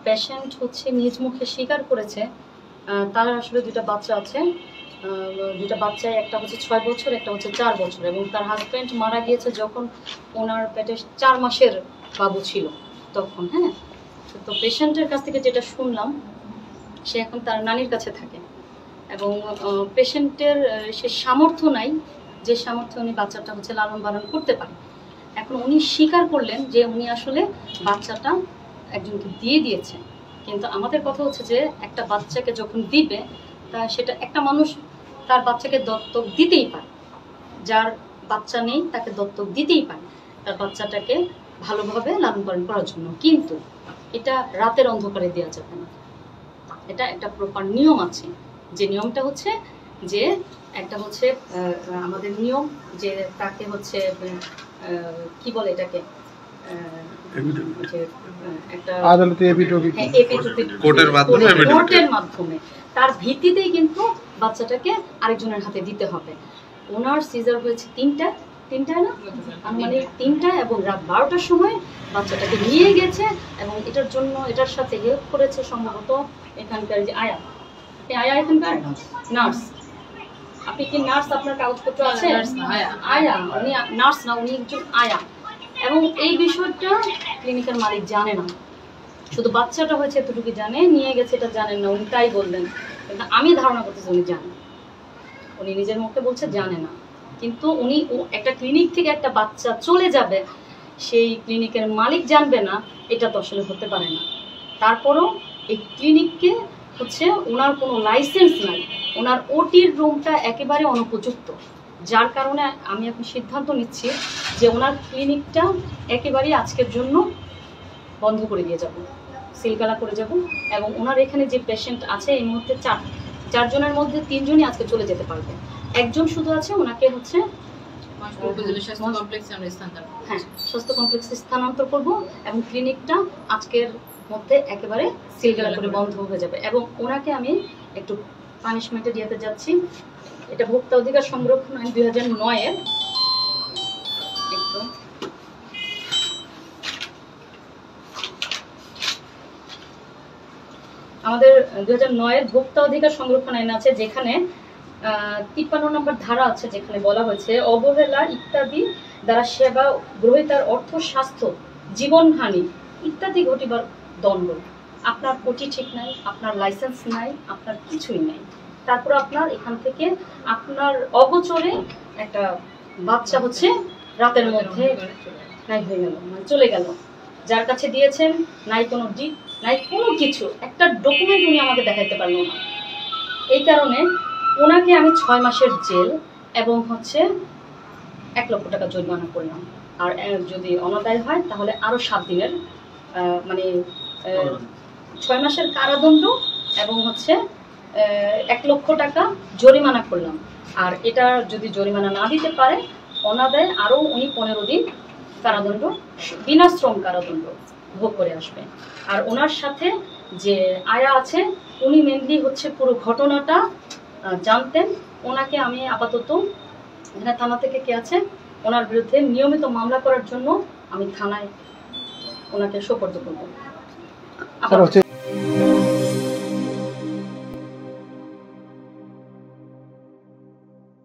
Patient হচ্ছে নিজ মুখে স্বীকার করেছে তার আসলে দুইটা বাচ্চা আছে। দুইটা বাচ্চায় একটা হচ্ছে 6 বছর, একটা হচ্ছে 4 বছর, এবং তার হাজব্যান্ড মারা গিয়েছে যখন ওনার পেটে 4 মাসের বাবু ছিল তখন। হ্যাঁ, তো পেশেন্টের কাছ থেকে যেটা শুনলাম, সে এখন তার নানির কাছে থাকে এবং পেশেন্টের সে সামর্থ্য নাই যে সামর্থ্যে উনি বাচ্চাটা হচ্ছে লালন পালন করতে পারে। এখন উনি স্বীকার করলেন যে উনি আসলে বাচ্চাটা একজনকে দিয়ে দিয়েছে। কিন্তু আমাদের কথা হচ্ছে যে একটা বাচ্চাকে যখন দিবে, তা সেটা একটা মানুষ তার বাচ্চাকে দত্তক দিতেই পারে। যার বাচ্চা নেই তাকে দত্তক দিতেই পারে তার বাচ্চাটাকে ভালোভাবে লালন পালন করার জন্য, কিন্তু এটা রাতের অন্ধকারে দেওয়া যাবে না। এটা একটা প্রপার নিয়ম আছে, যে নিয়মটা হচ্ছে যে একটা হচ্ছে আমাদের নিয়ম যে তাকে হচ্ছে কি বলে এটাকে কোর্টের মাধ্যমে তার ভিত্তিতেই কিন্তু বাচ্চাটাকে আরেকজনের হাতে দিতে হবে। ওনার সিজার হয়েছে তিনটা না মানে 3টা, এবং রাত 12টার সময় বাচ্চাটাকে নিয়ে গেছে এবং এটার জন্য এটার সাথে হেল্প করেছে সম্ভবত এখানকার যে আয়া এখানকার নার্স। আপনি কি নার্স? আপনার কাগজপত্র আছে? আয়া, উনি নার্স না, উনি একজন আয়া। এবং এই বিষয়টা ক্লিনিকের মালিক জানে না, শুধু বাচ্চাটা হয়েছে এতটুকু জানে, নিয়ে গেছে এটা জানেন না, উনি তাই বললেন। কিন্তু আমি ধারণা করতেছি উনি জানেন, উনি নিজের মুখে বলছে জানে না। কিন্তু উনি একটা ক্লিনিক থেকে একটা বাচ্চা চলে যাবে, সেই ক্লিনিকের মালিক জানবে না, এটা তো আসলে হতে পারে না। তারপরও এই ক্লিনিককে হচ্ছে ওনার কোনো লাইসেন্স নাই, ওনার ওটির রুমটা একেবারে অনুপযুক্ত, যার কারণে আমি এখন সিদ্ধান্ত নিচ্ছি যে ওনার ক্লিনিকটা একেবারেই আজকের জন্য বন্ধ করে দিয়ে যাব, সিলগালা করে যাব। এবং ওনার এখানে যে পেশেন্ট আছে এই মুহূর্তে 4 জনের মধ্যে 3 জনই আজকে চলে যেতে পারবে, একজন শুধু আছে, ওনাকে হচ্ছে স্বাস্থ্য কমপ্লেক্সে স্থানান্তর করব এবং ক্লিনিকটা আজকের মধ্যে একেবারে সিলগালা করে বন্ধ হয়ে যাবে। এবং ওনাকে আমি একটু পানিশমেন্টে দিতে যাচ্ছি। এটা ভোক্তা অধিকার সংরক্ষণ আইন 2009-এর আমাদের 2009-এর ভোক্তা অধিকার সংরক্ষণ আইন আছে, যেখানে 53 নম্বর ধারা আছে, যেখানে বলা হয়েছে অবহেলা ইত্যাদি দ্বারা সেবা গ্রহীতার অর্থ, স্বাস্থ্য, জীবনহানি ইত্যাদি ঘটিবার দণ্ড। আপনার কোটি ঠিক নাই, আপনার লাইসেন্স নাই, আপনার কিছুই নাই, তারপর আপনার এখান থেকে আপনার অগোচরে একটা বাচ্চা হচ্ছে রাতের মধ্যে নাই হয়ে গেল, মানে চলে গেল। যার কাছে দিয়েছেন নাই কোনো ডিট, নাই কোনো কিছু, একটা ডকুমেন্ট উনি আমাকে দেখাইতে পারলো না। এই কারণে ওনাকে আমি 6 মাসের জেল এবং হচ্ছে 1 লক্ষ টাকা জরিমানা করলাম। আর যদি অনাদায় হয় তাহলে আরো 7 দিনের মানে 6 মাসের কারাদণ্ড এবং হচ্ছে 1 লক্ষ টাকা জরিমানা করলাম। আর এটা যদি জরিমানা না দিতে পারে, অনাদায় আরো উনি 15 দিন কারাদণ্ড, বিনাশ্রম কারাদণ্ড ভোগ করে আসবে। আর ওনার সাথে যে আয়া আছে, উনি মেনলি হচ্ছে পুরো ঘটনাটা জানতেন। ওনাকে আমি আপাতত এখানে থানা থেকে কে আছে, ওনার বিরুদ্ধে নিয়মিত মামলা করার জন্য আমি থানায় ওনাকে সোপর্দ করব।